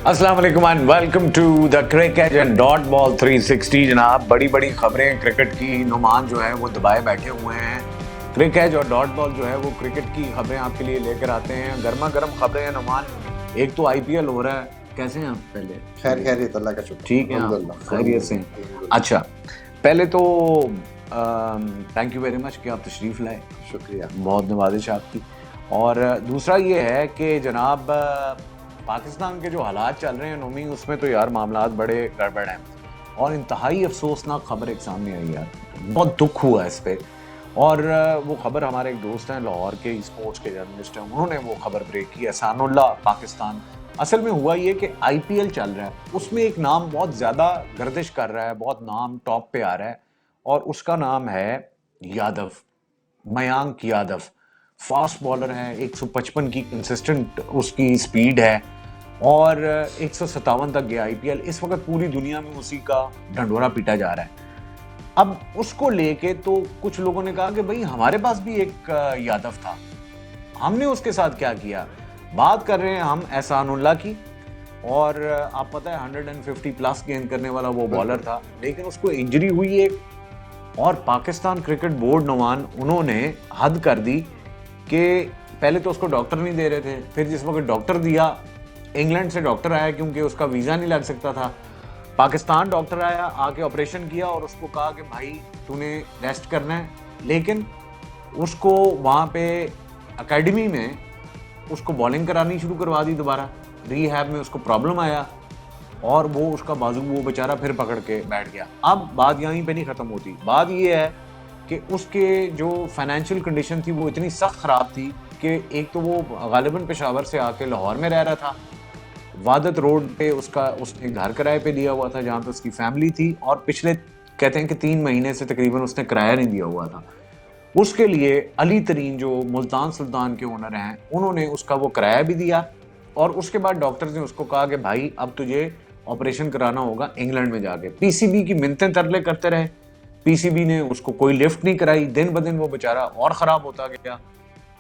अस्सलाम वालेकुम and welcome to the cricket and dot ball 360। जनाब, बड़ी बड़ी खबरें क्रिकेट की। नुमान जो है वो दुबई बैठे हुए हैं। क्रिकेट और डॉट बॉल जो है वो क्रिकेट की खबरें आपके लिए लेकर आते हैं। गर्मा गर्म खबरें हैं नुमान। एक तो आईपीएल हो रहा है। कैसे हैं आप? पहले खैरियत, अल्लाह का शुक्र। ठीक है, खैरियत से हैं? अच्छा, पहले तो थैंक यू वेरी मच कि आप तशरीफ़ लाए। शुक्रिया, बहुत नवाजिश आपकी। और दूसरा ये है कि जनाब पाकिस्तान के जो हालात चल रहे हैं नोमी, उसमें तो यार मामलात बड़े गड़बड़ हैं और इंतहाई अफसोसनाक खबर एक सामने आई यार। बहुत दुख हुआ है इस पर। और वो खबर हमारे एक दोस्त हैं लाहौर के, स्पोर्ट्स के जर्नलिस्ट हैं, उन्होंने वो खबर ब्रेक की है। एहसानुल्लाह पाकिस्तान। असल में हुआ ये कि आईपीएल चल रहा है, उसमें एक नाम बहुत ज़्यादा गर्दिश कर रहा है, बहुत नाम टॉप पे आ रहा है और उसका नाम है यादव, मयांक यादव। फास्ट बॉलर है, 155 की कंसिस्टेंट उसकी स्पीड है और 157 तक गया आईपीएल। इस वक्त पूरी दुनिया में उसी का ढंढोरा पीटा जा रहा है। अब उसको लेके तो कुछ लोगों ने कहा कि भाई हमारे पास भी एक यादव था, हमने उसके साथ क्या किया। बात कर रहे हैं हम एहसानुल्लाह की। और आप पता है 150 प्लस गेंद करने वाला वो बॉलर था, लेकिन उसको इंजरी हुई एक। और पाकिस्तान क्रिकेट बोर्ड नवान, उन्होंने हद कर दी कि पहले तो उसको डॉक्टर नहीं दे रहे थे, फिर जिस वक्त डॉक्टर दिया, इंग्लैंड से डॉक्टर आया क्योंकि उसका वीज़ा नहीं लग सकता था। पाकिस्तान डॉक्टर आया, आके ऑपरेशन किया और उसको कहा कि भाई तूने रेस्ट करना है। लेकिन उसको वहाँ पे एकेडमी में उसको बॉलिंग करानी शुरू करवा दी दोबारा। रीहैब में उसको प्रॉब्लम आया और वो उसका बाजू वो बेचारा फिर पकड़ के बैठ गया। अब बात यहीं पे नहीं ख़त्म होती। बात ये है कि उसके जो फाइनेंशियल कंडीशन थी वो इतनी सख्त ख़राब थी कि एक तो वो गालिबन पेशावर से आके लाहौर में रह रहा था। वादत रोड पे उसने घर किराए पे लिया हुआ था जहाँ पे उसकी फैमिली थी, और पिछले कहते हैं कि 3 महीने से तकरीबन उसने किराया नहीं दिया हुआ था। उसके लिए अली तरीन जो मुल्तान सुल्तान के ओनर हैं, उन्होंने उसका वो किराया भी दिया। और उसके बाद डॉक्टर्स ने उसको कहा कि भाई अब तुझे ऑपरेशन कराना होगा इंग्लैंड में जाके। पीसीबी की मिन्नतें तरले करते रहे, पीसीबी ने उसको कोई लिफ्ट नहीं कराई। दिन ब दिन वो बेचारा और ख़राब होता गया।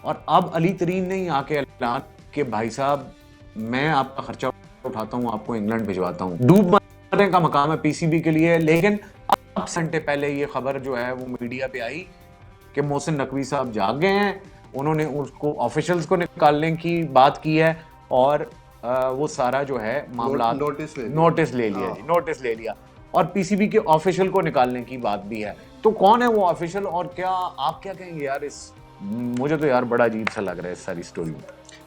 और अब अली तरीन ने ही आके ऐलान कि भाई साहब मैं आपका खर्चा उठाता हूँ, आपको इंग्लैंड भिजवाता हूँ। डूब मरने का मकाम है पीसीबी के लिए। लेकिन अब घंटे पहले ये खबर जो है वो मीडिया पे आई कि मोहसिन नकवी साहब जाग गए हैं। उन्होंने उसको ऑफिशियल्स को निकालने की बात की है और वो सारा जो है मामला नोटिस ले लिया जी, नोटिस ले लिया। और पीसीबी के ऑफिशियल को निकालने की बात भी है। तो कौन है वो ऑफिशियल और क्या आप क्या कहेंगे यार? इस मुझे तो यार बड़ा अजीब सा लग रहा है इस सारी स्टोरी में।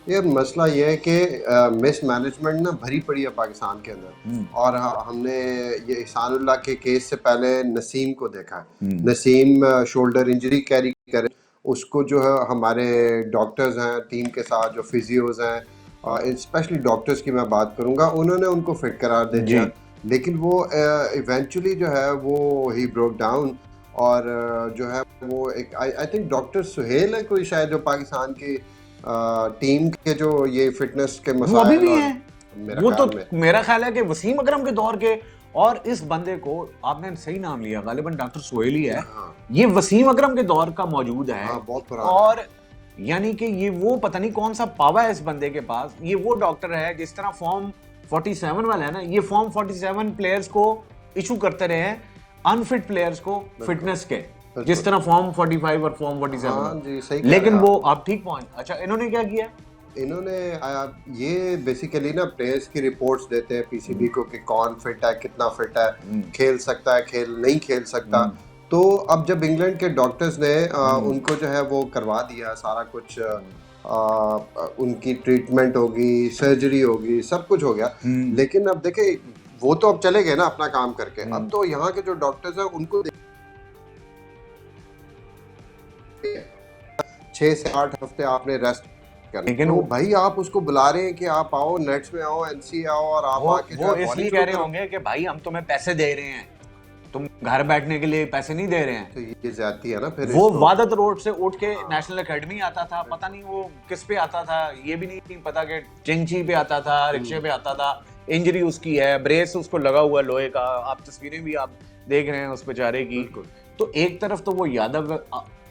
ये मसला ये है कि मिस मैनेजमेंट ना भरी पड़ी है पाकिस्तान के अंदर। और हमने ये एहसानुल्लाह के केस से पहले नसीम को देखा है। नसीम शोल्डर इंजरी कैरी करे, उसको जो है हमारे डॉक्टर्स हैं टीम के साथ, जो फिजियोज हैं, स्पेशली डॉक्टर्स की मैं बात करूंगा, उन्होंने उनको फिट करार दे दिया। लेकिन वो इवेंचुअली जो है वो ही ब्रोक डाउन। और जो है वो एक आई थिंक डॉक्टर सुहेल है कोई शायद, जो पाकिस्तान की टीम के जो ये फिटनेस के मसाइल अभी भी हैं। वो तो मेरा ख्याल है कि वसीम अकरम के दौर के, और इस बंदे को आपने सही नाम लिया, गालिबन डॉक्टर सोहेल ही है। ये वसीम अकरम के दौर का मौजूद है। बहुत पुराना। और यानी कि ये वो पता नहीं कौन सा पावा है इस बंदे के पास। ये वो डॉक्टर है जिस तरह फॉर्म 47 वाला है ना, ये फॉर्म 47 प्लेयर्स को इशू करते रहे हैं, अनफिट प्लेयर्स को फिटनेस के, जिस तरह फॉर्म 45 और फॉर्म 47। लेकिन वो आप ठीक पॉइंट। अच्छा, इन्होंने क्या किया? इन्होंने ये बेसिकली ना प्लेयर्स की रिपोर्ट्स देते हैं पीसीबी को कि कौन फिट है, कितना फिट है, खेल सकता है, खेल नहीं खेल सकता। तो अब जब इंग्लैंड के डॉक्टर्स ने उनको जो है वो करवा दिया सारा कुछ, उनकी ट्रीटमेंट होगी, सर्जरी होगी, सब कुछ हो गया। लेकिन अब देखे वो तो अब चले गए ना अपना काम करके। अब तो यहाँ के जो डॉक्टर्स हैं उनको 6 से 8 हफ्ते आपने रेस्ट करना। लेकिन तो भाई आप उसको बुला रहे हैं कि आप आओ, नेट्स में आओ, एनसी आओ, और आप आके वो इसलिए कह रहे होंगे कि भाई हम तुम्हें पैसे दे रहे हैं, तुम घर बैठने के लिए पैसे नहीं दे रहे हैं। तो ये ज्यादती है ना। फिर वो वादत रोड से उठ के नेशनल एकेडमी आता था, पता नहीं वो किस पे आता था, ये भी नहीं पता कि चिंची पे आता था, रिक्शे पे आता था। इंजरी उसकी है, ब्रेस उसको लगा हुआ लोहे का, आप तस्वीरें भी आप देख रहे हैं उस बेचारे की। तो एक तरफ तो वो यादव,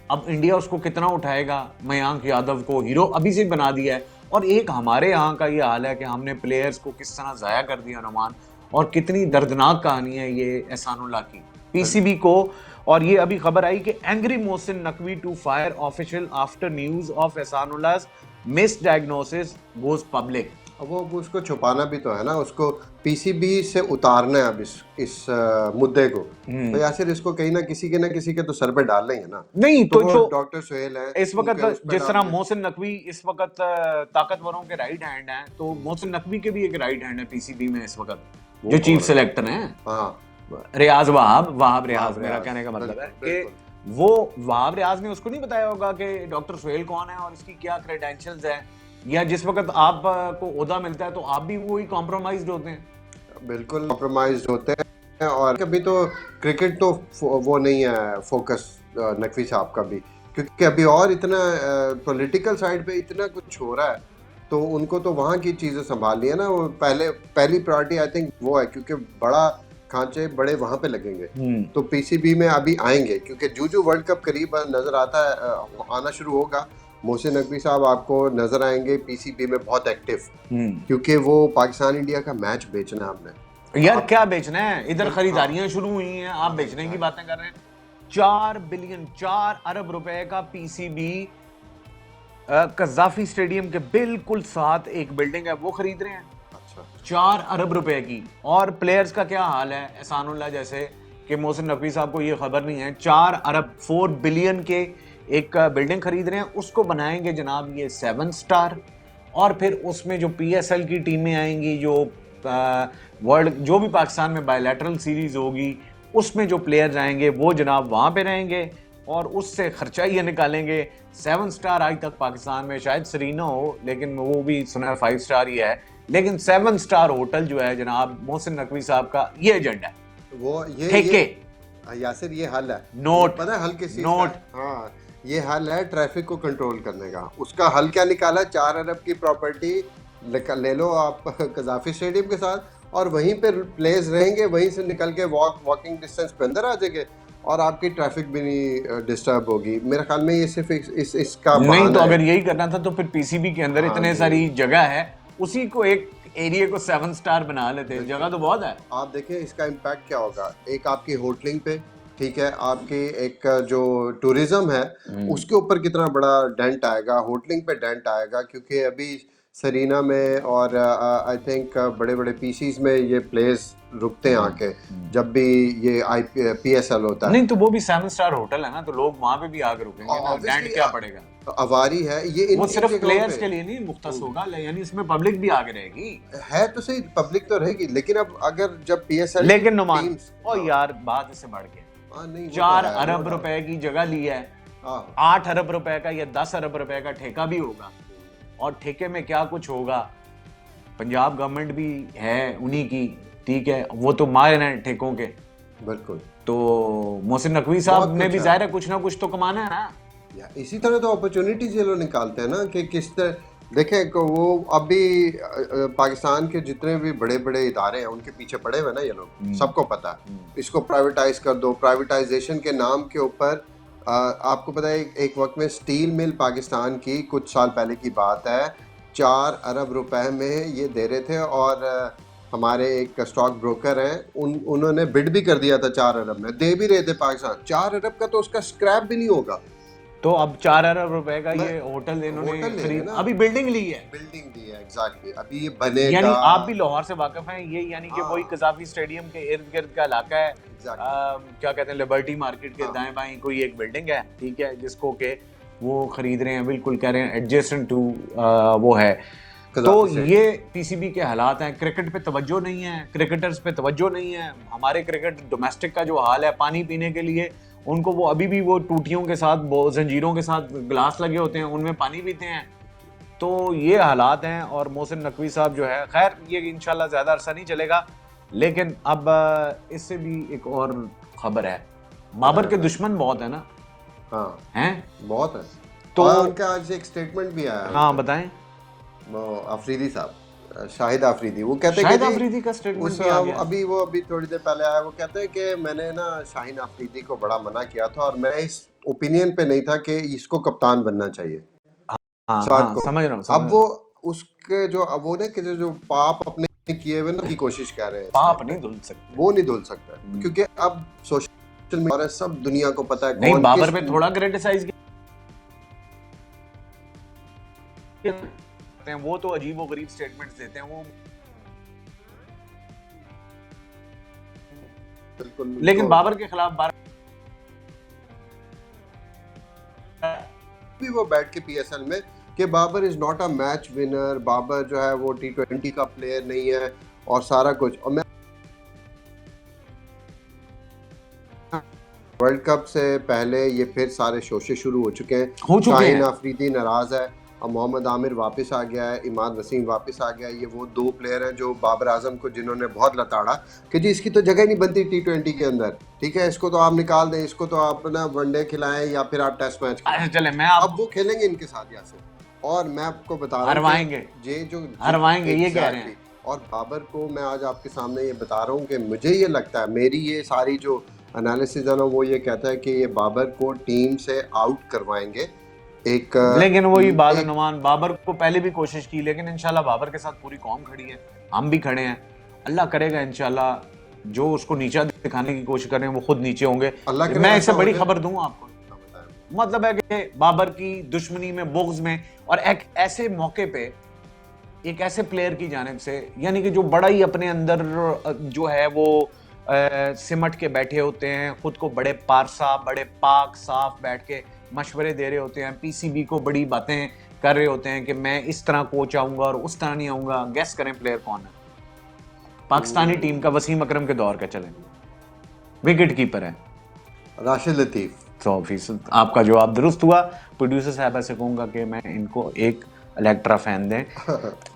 अब इंडिया उसको कितना उठाएगा? मयांक यादव को हीरो अभी से बना दिया है। और एक हमारे यहाँ का ये हाल है कि हमने प्लेयर्स को किस तरह ज़ाया कर दिया नुमान, और कितनी दर्दनाक कहानी है ये एहसानुल्लाह की पीसीबी को। और ये अभी खबर आई कि angry Mohsin Naqvi to fire official after news of Ehsanullah's misdiagnosis goes public. अब वो उसको छुपाना भी तो है ना, उसको पीसीबी से उतारना है अब इस मुद्दे को। तो यासिर इसको कहीं ना किसी के तो सर पे डालना ही है ना। नहीं तो वो जो डॉक्टर सुहेल है इस वक्त जिस तरह मोहसिन नकवी इस वक्त ताकतवरों के राइट हैंड हैं, तो मोहसिन नकवी के भी एक राइट हैंड है पीसीबी में इस वक्त, जो चीफ सिलेक्टर हैं। हाँ, रियाज वहाब रियाज मेरा कहने का मतलब है कि वो वहाब रियाज ने उसको नहीं बताया होगा कि डॉक्टर सुहेल कौन है और इसकी क्या क्रेडेंशियल्स है, या जिस वक्त आप को ओहदा मिलता है तो आप भी वही कॉम्प्रोमाइज्ड होते हैं। बिल्कुल कॉम्प्रोमाइज्ड होते हैं। और कभी तो क्रिकेट तो वो नहीं है फोकस नकवी साहब का भी, क्योंकि अभी और इतना पॉलिटिकल साइड पे इतना कुछ हो रहा है, तो उनको तो वहाँ की चीज़ें संभालनी है ना। वो पहली प्रायोरिटी आई थिंक वो है, क्योंकि बड़ा खांचे बड़े वहाँ पे लगेंगे। तो पीसीबी में अभी आएंगे, क्योंकि जूजू वर्ल्ड कप करीब नजर आता है, आना शुरू होगा। मोहसिन नकवी साहब आपको नजर आएंगे पीसीबी में बहुत एक्टिव, क्योंकि वो पाकिस्तान इंडिया का मैच बेचना है हमने। यार क्या बेचना है, इधर खरीदारियां शुरू हुई हैं, आप बेचने की बातें कर रहे हैं। 4 अरब रुपए का पीसीबी कज़ाफी स्टेडियम के बिल्कुल साथ एक बिल्डिंग है वो खरीद रहे हैं। 4 अरब रुपए की। और प्लेयर्स का क्या हाल है एहसानुल्लाह जैसे कि मोहसिन नकवी साहब को ये खबर नहीं है, 4 अरब 4 बिलियन के एक बिल्डिंग खरीद रहे हैं, उसको बनाएंगे जनाब ये 7 स्टार। और फिर उसमें जो पीएसएल की टीमें आएंगी, जो वर्ल्ड जो भी पाकिस्तान में बायलैटरल सीरीज होगी उसमें जो प्लेयर्स आएंगे वो जनाब वहाँ पे रहेंगे और उससे खर्चा ये निकालेंगे। 7 स्टार आज तक पाकिस्तान में शायद सरीना हो, लेकिन वो भी सुना 5 स्टार ही है, लेकिन 7 स्टार होटल जो है जनाब मोहसिन नकवी साहब का ये एजेंडा है। वो ठेके यासिर ये हल है, नोट पता है हल्के सी नोट। हाँ, ये हल है ट्रैफिक को कंट्रोल करने का। उसका हल क्या निकाला, 4 अरब की प्रॉपर्टी ले लो आप कज़ाफी स्टेडियम के साथ, और वहीं पे प्लेस रहेंगे, वहीं से निकल के वॉकिंग डिस्टेंस पे अंदर आ जाएंगे और आपकी ट्रैफिक भी नहीं डिस्टर्ब होगी। मेरे ख्याल में ये सिर्फ इसका नहीं तो अगर यही करना था तो फिर पीसीबी के अंदर इतने सारी जगह है, उसी को एक एरिया को 7 स्टार बना लेते, जगह तो बहुत है। आप देखिए इसका इम्पैक्ट क्या होगा, एक आपकी होटलिंग पे, ठीक है, आपकी एक जो टूरिज्म है उसके ऊपर कितना बड़ा डेंट आएगा, होटलिंग पे डेंट आएगा, क्योंकि अभी सरीना में और आई थिंक बड़े बड़े पीसीज में ये प्लेस रुकते हैं आके जब भी ये पीएसएल होता है। नहीं तो वो भी 7 स्टार होटल है ना, तो लोग वहां पे भी आके रुकेंगे ना, डेंट क्या पड़ेगा। अवारी है ये, वो सिर्फ प्लेयर्स के लिए नहीं मुख्तस होगा, यानी इसमें पब्लिक भी आगे रहेगी। है तो सही, पब्लिक तो रहेगी, लेकिन अब अगर जब पीएसएल लेकिन नुमान ओ यार बात इससे बढ़ के 4 अरब रुपए की जगह ली है, 8 अरब रुपए का या 10 अरब रुपए का ठेका भी होगा, और ठेके में क्या कुछ होगा, पंजाब गवर्नमेंट भी है उन्हीं की, ठीक है, वो तो माहिर हैं ठेकों के। बिल्कुल। तो मोहसिन नकवी साहब ने भी जाहिर है कुछ ना कुछ तो कमाना है ना। इसी तरह तो अपॉर्चुनिटीज ये लोग निकालते हैं ना कि किस तरह। देखें वो अभी पाकिस्तान के जितने भी बड़े बड़े इदारे हैं उनके पीछे पड़े हुए ना ये लोग, सबको पता है। इसको प्राइवेटाइज कर दो, प्राइवेटाइजेशन के नाम के ऊपर आपको पता है एक वक्त में स्टील मिल पाकिस्तान की, कुछ साल पहले की बात है, 4 अरब रुपए में ये दे रहे थे, और हमारे एक स्टॉक ब्रोकर हैं उन्होंने बिड भी कर दिया था 4 अरब में, दे भी रहे थे पाकिस्तान। 4 अरब का तो उसका स्क्रैप भी नहीं होगा। तो अब 4 अरब रुपए का ये होटल इन्होंने खरीद, अभी बिल्डिंग ली है, एग्जैक्टली, अभी ये बनेगा। यानी आप भी लाहौर से वाकिफ हैं, ये यानी कि वही कज़ाफी स्टेडियम के इर्द गिर्द का इलाका है। क्या कहते हैं, लिबर्टी मार्केट के दाएं बाएं कोई एक बिल्डिंग है, ठीक है, जिसको के वो खरीद रहे हैं, बिल्कुल कह रहे हैं एडजेसेंट टू वो है। तो ये पीसीबी के हालात हैं। क्रिकेट पे तवज्जो नहीं है, क्रिकेटर्स पे तवज्जो नहीं है। हमारे क्रिकेट डोमेस्टिक का जो हाल है, पानी पीने के लिए उनको वो अभी भी वो टूटियों के साथ, जंजीरों के साथ गिलास लगे होते हैं, उनमें पानी पीते हैं। तो ये हालात हैं। और मोहसिन नकवी साहब जो है, खैर ये इंशाल्लाह ज़्यादा अरसा नहीं चलेगा, लेकिन अब इससे भी एक और खबर है, बाबर के दुश्मन बहुत है ना। हाँ हैं, बहुत है। तो उनका आज एक स्टेटमेंट भी आया। हाँ बताएं। वो अफरीदी साहब, शाहिद अफरीदी, वो कहते हैं शाहिद अफरीदी का स्टेटमेंट भी आ गया। अभी थोड़ी देर पहले आया, वो कहते हैं कि मैंने ना शाहीन अफरीदी को बड़ा मना किया था और मैं इस ओपिनियन पे नहीं था कि इसको कप्तान बनना चाहिए। हाँ, समझ रहा हूँ। अब वो उसके जो अब वो ना कि जो पाप अपने किए हुए ना की कोशिश कर रहे हैं, पाप नहीं धुल सकते, वो नहीं धुल सकता, क्योंकि अब सोशल मीडिया और सब दुनिया को पता है नहीं कौन बाबर किस पे थोड़ा क्रिटिसाइज करते हैं, वो तो अजीब व गरीब स्टेटमेंट्स देते हैं वो, बिल्कुल। लेकिन बाबर के खिलाफ भी वो बैठ के पीएसएल में कि Babar is not a match winner, Babar जो है वो T20 का प्लेयर नहीं है और सारा कुछ। और मैं वर्ल्ड कप से पहले ये फिर सारे शोशे शुरू हो चुके हैं। शाहीन अफरीदी नाराज है, अब मोहम्मद आमिर वापस आ गया है, इमाद वसीम वापस आ गया है। ये वो दो प्लेयर हैं जो बाबर आजम को जिन्होंने बहुत लताड़ा कि जी इसकी तो जगह नहीं बनती T20 के अंदर, ठीक है, इसको तो आप निकाल दें, इसको तो आप ना वनडे खिलाएं या फिर आप टेस्ट मैच चले। मैं अब वो खेलेंगे इनके साथ यहाँ से, और मैं आपको बता रहा हूँ हरवाएंगे, ये जो हरवाएंगे, ये कह रहे हैं। और बाबर को मैं आज आपके सामने ये बता रहा हूँ कि मुझे ये लगता है, मेरी ये सारी जो एनालिसिस है ना वो ये कहता है कि ये बाबर को टीम से आउट करवाएंगे एक। लेकिन वही बात है नुमान, बाबर को पहले भी कोशिश की, लेकिन इंशाल्लाह बाबर के साथ पूरी कौम खड़ी है, हम भी खड़े हैं, अल्लाह करेगा इंशाल्लाह जो उसको नीचा दिखाने की कोशिश कर रहे हैं वो खुद नीचे होंगे। मैं इससे बड़ी खबर दूं आपको, मतलब है कि बाबर की दुश्मनी में, बुग़्ज़ में, और एक ऐसे मौके पे एक ऐसे प्लेयर की जानिब से, यानी कि जो बड़ा ही अपने अंदर जो है वो सिमट के बैठे होते हैं, खुद को बड़े पारसा, बड़े पाक साफ बैठ के मशवरे दे रहे होते हैं, पीसीबी को बड़ी बातें कर रहे होते हैं कि मैं इस तरह कोच आऊंगा और उस तरह नहीं आऊंगा। गैस करें प्लेयर कौन है? पाकिस्तानी टीम का वसीम अकरम के दौर का, चलें, विकेट कीपर है राशिद लतीफ। 100% आपका जवाब दुरुस्त हुआ। प्रोड्यूसर साहब से कहूंगा कि मैं इनको एक इलेक्ट्रा फैन दें।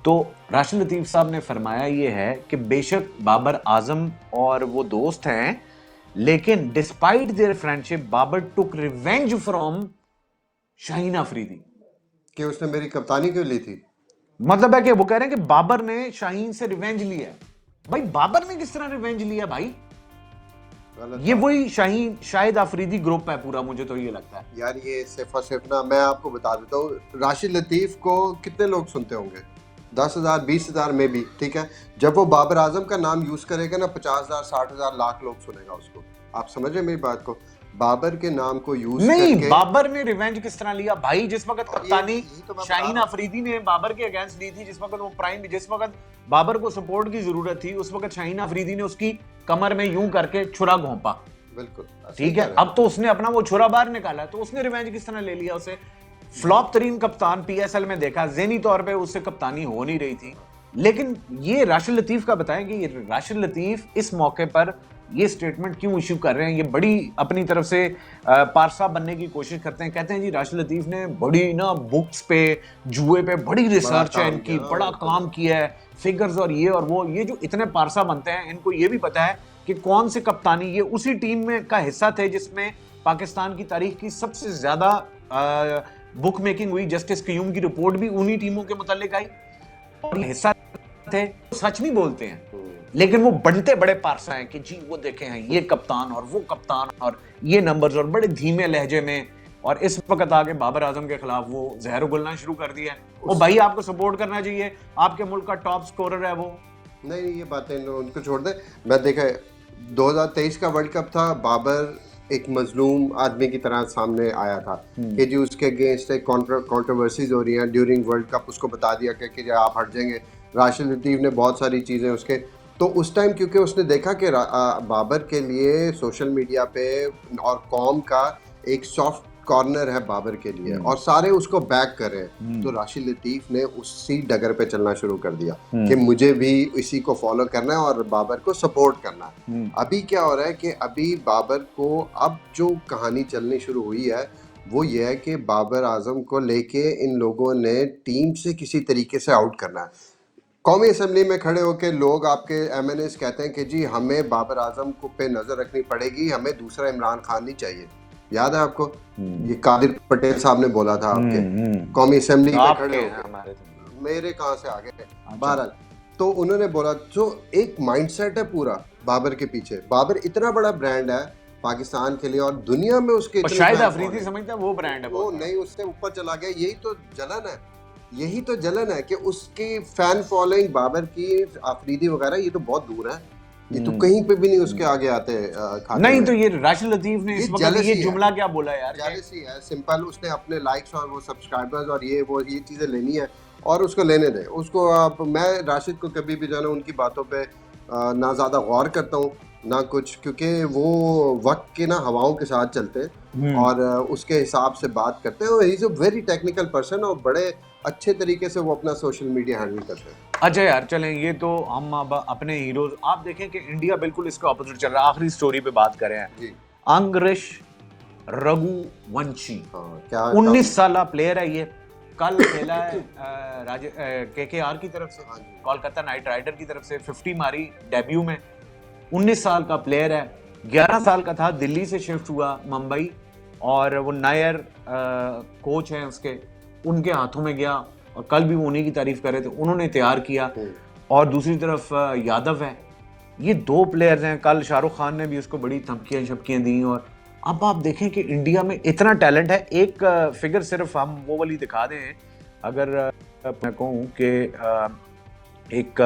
तो राशिद लतीफ साहब ने फरमाया ये है कि बेशक बाबर आजम और वो दोस्त हैं, लेकिन despite their friendship Babar took revenge from Shaheen Afridi, कि उसने मेरी कप्तानी क्यों ली थी। मतलब है कि वो कह रहे हैं कि बाबर ने शाहीन से रिवेंज लिया है। भाई बाबर ने किस तरह रिवेंज लिया भाई? ये वही शाहीन शाहिद अफरीदी ग्रुप है पूरा, मुझे तो ये लगता है यार। ये सिर्फ और सिर्फ ना, मैं आपको बता देता हूँ, राशिद लतीफ को कितने लोग सुनते होंगे? 10,000 20,000 में भी, ठीक है। जब वो बाबर आजम का नाम यूज करेगा ना, 50,000 60,000 लाख लोग सुनेगा उसको। आप समझ रहे मेरी बात को? बाबर के नाम को यूज नहीं करके बाबर ने रिवेंज किस तरह लिया भाई? जिस वक्त कप्तानी शाहीन अफरीदी ने बाबर के अगेंस्ट ली थी, जिस वक्त वो प्राइम, जिस वक्त बाबर को सपोर्ट की जरूरत थी, उस वक्त शाहीन अफरीदी ने उसकी कमर में यूं करके छुरा घोंपा। बिल्कुल ठीक है। अब तो उसने अपना वो छुरा बाहर निकाला, तो उसने रिवेंज किस तरह ले लिया? उसे फ्लॉप तरीन कप्तान पीएसएल में देखा, ज़हनी तौर पे उससे कप्तानी हो नहीं रही थी। लेकिन ये राशिद लतीफ का बताएं कि राशिद लतीफ इस मौके पर ये स्टेटमेंट क्यों इश्यू कर रहे हैं? ये बड़ी अपनी तरफ से पारसा बनने की कोशिश करते हैं। कहते हैं जी राशिद लतीफ ने बड़ी ना बुक्स पे, जुए पे बड़ी रिसर्च है इनकी, बड़ा काम किया है, फिगर्स और ये और वो। ये जो इतने पारसा बनते हैं, इनको ये भी पता है कि कौन से कप्तानी, ये उसी टीम में का हिस्सा थे जिसमें पाकिस्तान की तारीख की सबसे ज्यादा बुक मेकिंग हुई। जस्टिस क्यूम की रिपोर्ट भी उन्हीं टीमों के मुतालिक आई और हिस्सा थे। सच नहीं बोलते हैं, लेकिन वो बनते बड़े पारसा हैं कि जी वो देखे हैं ये कप्तान और वो कप्तान और ये नंबर्स, और बड़े धीमे लहजे में। और इस वक्त आके बाबर आजम के खिलाफ वो जहर उगलना शुरू कर दिया है। वो भाई आपको सपोर्ट करना चाहिए, आपके मुल्क का टॉप स्कोरर है वो। नहीं ये बातें उनको छोड़ दे। मैं देखा 2023 का वर्ल्ड कप था, बाबर एक मजलूम आदमी की तरह सामने आया था कि जी उसके अगेंस्ट एक कंट्रोवर्सीज हो रही हैं ड्यूरिंग वर्ल्ड कप। उसको बता दिया कि आप हट जाएंगे। राशिद लतीफ ने बहुत सारी चीज़ें उसके, तो उस टाइम क्योंकि उसने देखा कि बाबर के लिए सोशल मीडिया पे और कौम का एक सॉफ्ट कॉर्नर है बाबर के लिए, और सारे उसको बैक कर रहे हैं, तो राशिद लतीफ ने उसी डगर पे चलना शुरू कर दिया कि मुझे भी इसी को फॉलो करना है और बाबर को सपोर्ट करना है। अभी क्या हो रहा है कि अभी बाबर को अब जो कहानी चलनी शुरू हुई है वो ये है कि बाबर आजम को लेके इन लोगों ने टीम से किसी तरीके से आउट करना है। कौमी असम्बली में खड़े होकर लोग, आपके MNAs कहते हैं कि जी हमें बाबर आजम को पे नजर रखनी पड़ेगी, हमें दूसरा इमरान खान नहीं चाहिए। याद है आपको? ये कादिर पटेल साहब ने बोला था आपके कौमी असम्बली में खड़े होकर, मेरे कहाँ से आ गए बहरहाल। तो उन्होंने बोला जो एक माइंडसेट है पूरा बाबर के पीछे। बाबर इतना बड़ा ब्रांड है पाकिस्तान के लिए और दुनिया में उसके, शायद अफरीदी समझता है वो ब्रांड है, वो नहीं, उससे ऊपर चला गया। यही तो जलन है, यही तो जलन है कि उसकी फैन फॉलोइंग बाबर की, आफरीदी वगैरह, ये तो बहुत दूर है, ये तो कहीं पे भी नहीं उसके आगे आते खाते नहीं में। तो ये राशिद लतीफ ने इस वक्त ये जुमला क्या बोला यार, जेलसी है सिंपल। उसने अपने लाइक्स और वो सब्सक्राइबर्स और ये चीज़ें लेनी है और उसको लेने दें उसको। आप, मैं राशिद को कभी भी जो है ना उनकी बातों पे ना ज़्यादा गौर करता हूँ ना कुछ, क्योंकि वो वक्त के ना हवाओं के साथ चलते हैं और उसके हिसाब से बात करते हैं। He is a very technical person और बड़े अच्छे तरीके से वो अपना सोशल मीडिया हैंडल करते हैं। अच्छा यार चलें, ये तो हम अब अपने हीरोज, आप देखें कि इंडिया बिल्कुल इसके ऑपोजिट चल रहा है। आखिरी स्टोरी पे बात करें जी, अंग्रेश रघुवंशी, क्या 19 साल प्लेयर है ये। कल खेला है KKR की तरफ से, कोलकाता नाइट राइडर की तरफ से 50 मारी डेब्यू में। 19 साल का प्लेयर है, 11 साल का था, दिल्ली से शिफ्ट हुआ मुंबई और वो नायर कोच हैं उसके, उनके हाथों में गया और कल भी वो उन्हीं की तारीफ कर रहे थे, उन्होंने तैयार किया। और दूसरी तरफ यादव है। ये दो प्लेयर्स हैं। कल शाहरुख खान ने भी उसको बड़ी धमकियां छपकियां दी। और अब आप देखें कि इंडिया में इतना टैलेंट है। एक फिगर सिर्फ हम वो वाली दिखा दें, अगर मैं कहूँ कि एक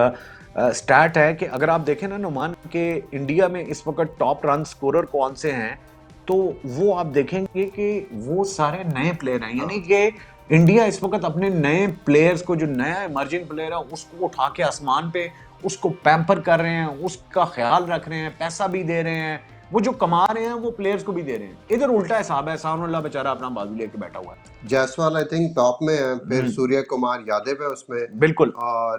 स्टैट है कि अगर आप देखें ना नुमान के इंडिया में इस वक्त टॉप रन स्कोरर कौन से हैं, तो वो आप देखेंगे कि वो सारे नए प्लेयर हैं। यानी कि इंडिया इस वक्त अपने नए प्लेयर्स को, जो नया इमर्जिंग प्लेयर है, उसको उठा के आसमान पे उसको पैम्पर कर रहे हैं, उसका ख्याल रख रहे हैं, पैसा भी दे रहे हैं, वो जो कमा रहे हैं वो प्लेयर्स को भी दे रहे हैं। इधर उल्टा हिसाब है, सामने बेचारा अपना बाजू लेके बैठा हुआ है। जायसवाल आई थिंक टॉप में है, फिर सूर्य कुमार यादव है उसमें, बिल्कुल,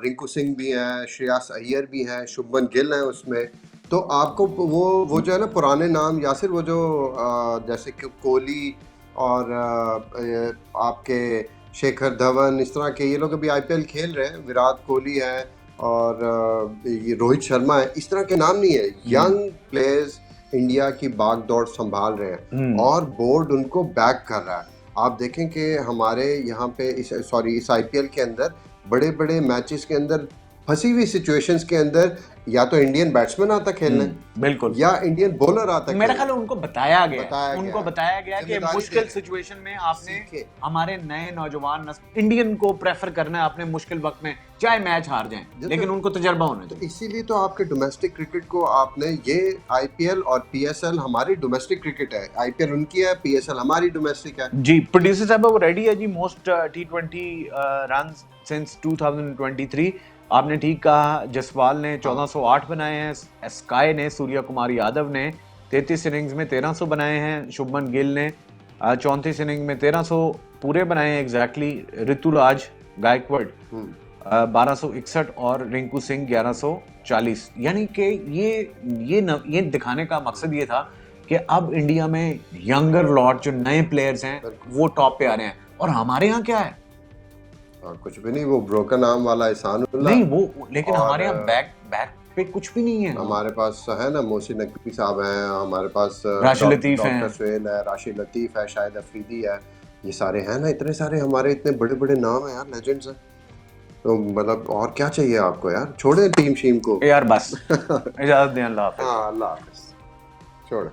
रिंकू सिंह भी हैं, श्रेयस अय्यर भी हैं, शुभमन गिल हैं उसमें। तो आपको वो जो है ना पुराने नाम, या फिर वो जो जैसे कि कोहली और आपके शेखर धवन, इस तरह के, ये लोग अभी IPL खेल रहे हैं, विराट कोहली है और ये रोहित शर्मा है, इस तरह के नाम नहीं है। यंग प्लेयर्स इंडिया की बागडोर संभाल रहे हैं और बोर्ड उनको बैक कर रहा है। आप देखें कि हमारे यहाँ पे इस IPL के अंदर बड़े बड़े मैचेस के अंदर फंसी हुई सिचुएशंस के अंदर या तो इंडियन बैट्समैन आता खेलने, बिल्कुल, या इंडियन बॉलर आता। मेरा ख्याल है उनको बताया गया कि मुश्किल सिचुएशन में आपने हमारे नए नौजवान इंडियन को प्रेफर करना है आपने मुश्किल वक्त में, चाहे मैच हार जाएं, लेकिन उनको तजर्बा होना चाहिए। इसीलिए तो आपके डोमेस्टिक क्रिकेट को आपने, ये IPL और PSL हमारी डोमेस्टिक क्रिकेट है, IPL उनकी है, PSL हमारी डोमेस्टिक है। जी प्रोड्यूसर साहब वो रेडी है जी। Most T20 runs since 2023। आपने ठीक कहा, जसवाल ने 1408 बनाए हैं, स्काई ने, सूर्य कुमार यादव ने 33 इनिंग्स में 1300 बनाए हैं, शुभमन गिल ने 34 इनिंग में 1300 पूरे बनाए हैं एग्जैक्टली, ऋतुराज गायकवाड़ 1261 और रिंकू सिंह 1140। यानी कि ये दिखाने का मकसद ये था कि अब इंडिया में यंगर लॉट जो नए प्लेयर्स हैं वो टॉप पे आ रहे हैं। और हमारे यहाँ क्या है, कुछ भी नहीं, वो ब्रोकन आर्म वाला एहसानुल्लाह नहीं वो, लेकिन हमारे यहाँ बैक पे कुछ भी नहीं है। हमारे पास है ना मोहसिन नकवी साहब हैं, हमारे पास राशिद लतीफ हैं, डॉक्टर सुहेल है, राशिद लतीफ है, शाहिद अफरीदी है, ये सारे हैं ना, इतने सारे हमारे इतने बड़े बड़े नाम हैं यार, लेजेंड्स हैं। तो मतलब और क्या चाहिए आपको यार, छोड़े टीम शीम को यार बस इजाजत दें, अल्लाह हाफिज़। हाँ, अल्लाह हाफिज़, छोड़े।